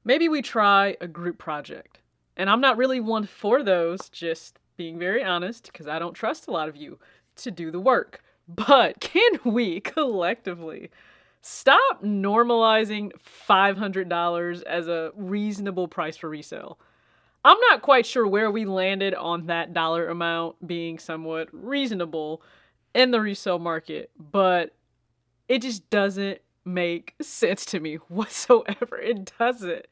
Maybe we try a group project. And I'm not really one for those, just being very honest, because I don't trust a lot of you to do the work. But can we collectively stop normalizing $500 as a reasonable price for resale? I'm not quite sure where we landed on that dollar amount being somewhat reasonable in the resale market, but it just doesn't make sense to me whatsoever. It doesn't.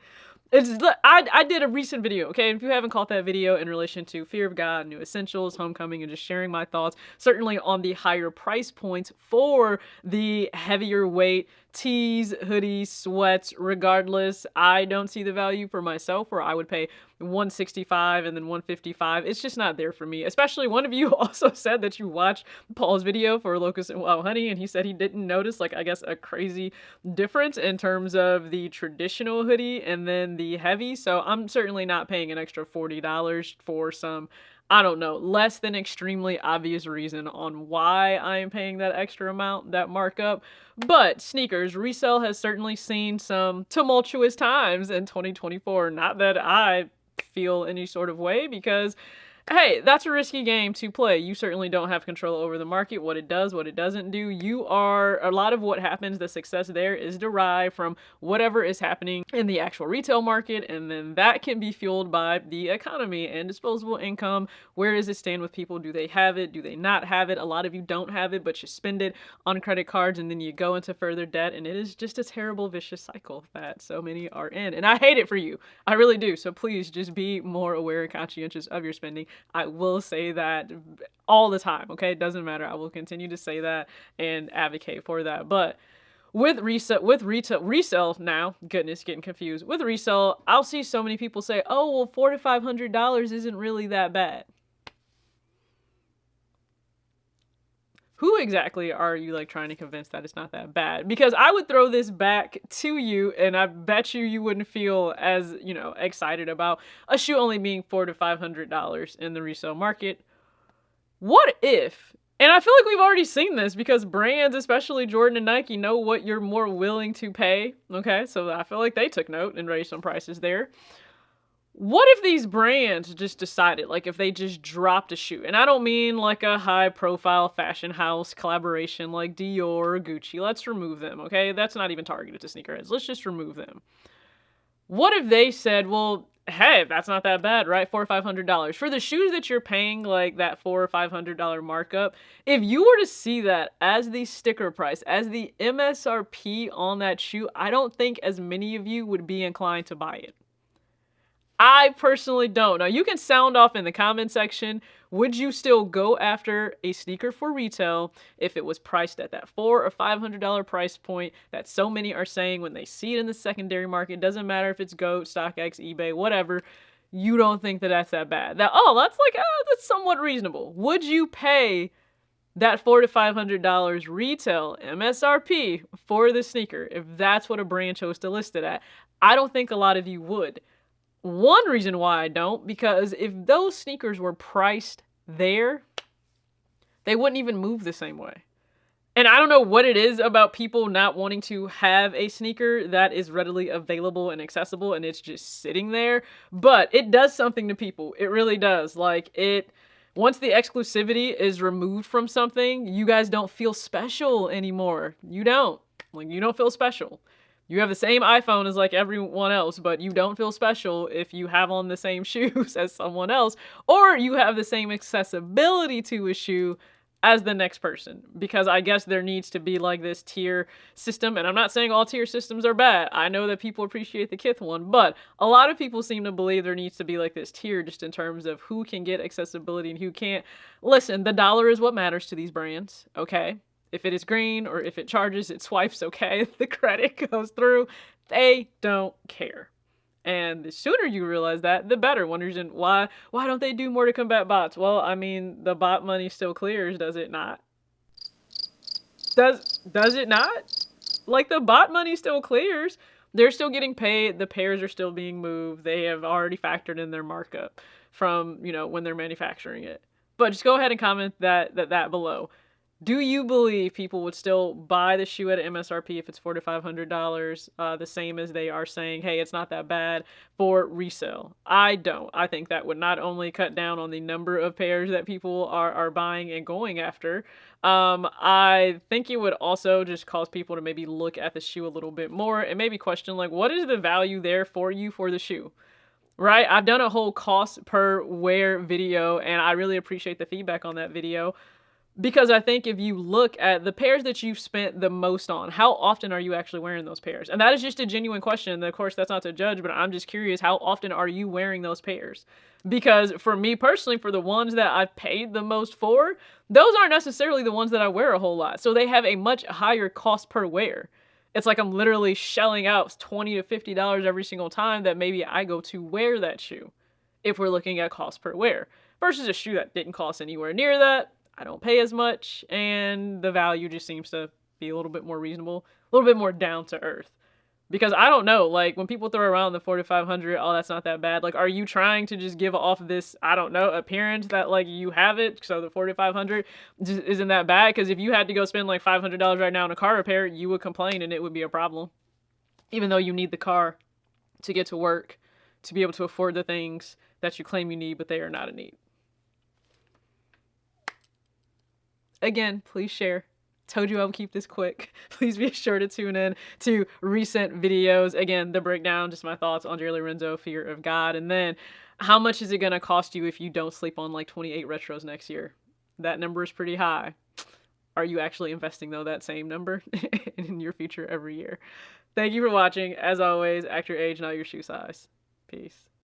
I did a recent video, okay? If you haven't caught that video in relation to Fear of God, New Essentials, Homecoming, and just sharing my thoughts, certainly on the higher price points for the heavier weight tees, hoodies, sweats, regardless, I don't see the value for myself where I would pay $165 and then $155. It's just not there for me. Especially one of you also said that you watched Paul's video for Locust and Wild Honey, and he said he didn't notice, like, I guess a crazy difference in terms of the traditional hoodie and then the heavy. So I'm certainly not paying an extra $40 for some, I don't know, less than extremely obvious reason on why I am paying that extra amount, that markup. But sneakers, resale has certainly seen some tumultuous times in 2024. Not that I feel any sort of way, because hey, that's a risky game to play. You certainly don't have control over the market, what it does, what it doesn't do. A lot of what happens, the success there is derived from whatever is happening in the actual retail market, and then that can be fueled by the economy and disposable income. Where does it stand with people? Do they have it? Do they not have it? A lot of you don't have it, but you spend it on credit cards, and then you go into further debt, and it is just a terrible, vicious cycle that so many are in. And I hate it for you. I really do. So please just be more aware and conscientious of your spending. I will say that all the time, okay? It doesn't matter. I will continue to say that and advocate for that. But with resale now, goodness, getting confused. With resale, I'll see so many people say, oh, well, $400 to $500 isn't really that bad. Who exactly are you like trying to convince that it's not that bad? Because I would throw this back to you, and I bet you wouldn't feel as, excited about a shoe only being $400 to $500 in the resale market. What if, and I feel like we've already seen this because brands, especially Jordan and Nike, know what you're more willing to pay. Okay, so I feel like they took note and raised some prices there. What if these brands just decided, like if they just dropped a shoe, and I don't mean like a high profile fashion house collaboration like Dior or Gucci, let's remove them, okay? That's not even targeted to sneakerheads, let's just remove them. What if they said, well, hey, that's not that bad, right? $400 or $500 for the shoes that you're paying, like that $400 or $500 markup. If you were to see that as the sticker price, as the MSRP on that shoe, I don't think as many of you would be inclined to buy it. I personally don't. Now, you can sound off in the comment section. Would you still go after a sneaker for retail if it was priced at that $400 or $500 price point that so many are saying when they see it in the secondary market? Doesn't matter if it's GOAT, StockX, eBay, whatever. You don't think that that's that bad. That's somewhat reasonable. Would you pay that $400 to $500 retail MSRP for the sneaker if that's what a brand chose to list it at? I don't think a lot of you would. One reason why I don't, because if those sneakers were priced there, they wouldn't even move the same way. And I don't know what it is about people not wanting to have a sneaker that is readily available and accessible and it's just sitting there, but it does something to people. It really does. Once the exclusivity is removed from something, you guys don't feel special anymore. You don't feel special. You have the same iPhone as like everyone else, but you don't feel special if you have on the same shoes as someone else, or you have the same accessibility to a shoe as the next person. Because I guess there needs to be like this tier system, and I'm not saying all tier systems are bad. I know that people appreciate the Kith one, but a lot of people seem to believe there needs to be like this tier just in terms of who can get accessibility and who can't. Listen, the dollar is what matters to these brands, okay? If it is green or if it charges, it swipes, okay? The credit goes through. They don't care. And the sooner you realize that, the better. One reason why don't they do more to combat bots? Well, I mean, the bot money still clears, does it not? Does it not? Like, the bot money still clears. They're still getting paid. The pairs are still being moved. They have already factored in their markup from, when they're manufacturing it. But just go ahead and comment that below. Do you believe people would still buy the shoe at MSRP if it's $4,500, the same as they are saying, hey, it's not that bad for resale? I don't. I think that would not only cut down on the number of pairs that people are buying and going after, I think it would also just cause people to maybe look at the shoe a little bit more and maybe question, like, what is the value there for you for the shoe? Right? I've done a whole cost per wear video, and I really appreciate the feedback on that video. Because I think if you look at the pairs that you've spent the most on, how often are you actually wearing those pairs? And that is just a genuine question. Of course, that's not to judge, but I'm just curious, how often are you wearing those pairs? Because for me personally, for the ones that I've paid the most for, those aren't necessarily the ones that I wear a whole lot. So they have a much higher cost per wear. It's like I'm literally shelling out $20 to $50 every single time that maybe I go to wear that shoe, if we're looking at cost per wear, versus a shoe that didn't cost anywhere near that. I don't pay as much, and the value just seems to be a little bit more reasonable, a little bit more down to earth. Because I don't know, like when people throw around the 4,500, oh, that's not that bad. Like, are you trying to just give off this, I don't know, appearance that like you have it, so the 4,500 just isn't that bad? Because if you had to go spend like $500 right now on a car repair, you would complain and it would be a problem. Even though you need the car to get to work, to be able to afford the things that you claim you need, but they are not a need. Again, please share. Told you I would keep this quick. Please be sure to tune in to recent videos. Again, the breakdown, just my thoughts on Jerry Lorenzo, Fear of God. And then how much is it going to cost you if you don't sleep on like 28 retros next year? That number is pretty high. Are you actually investing, though, that same number in your future every year? Thank you for watching. As always, act your age, not your shoe size. Peace.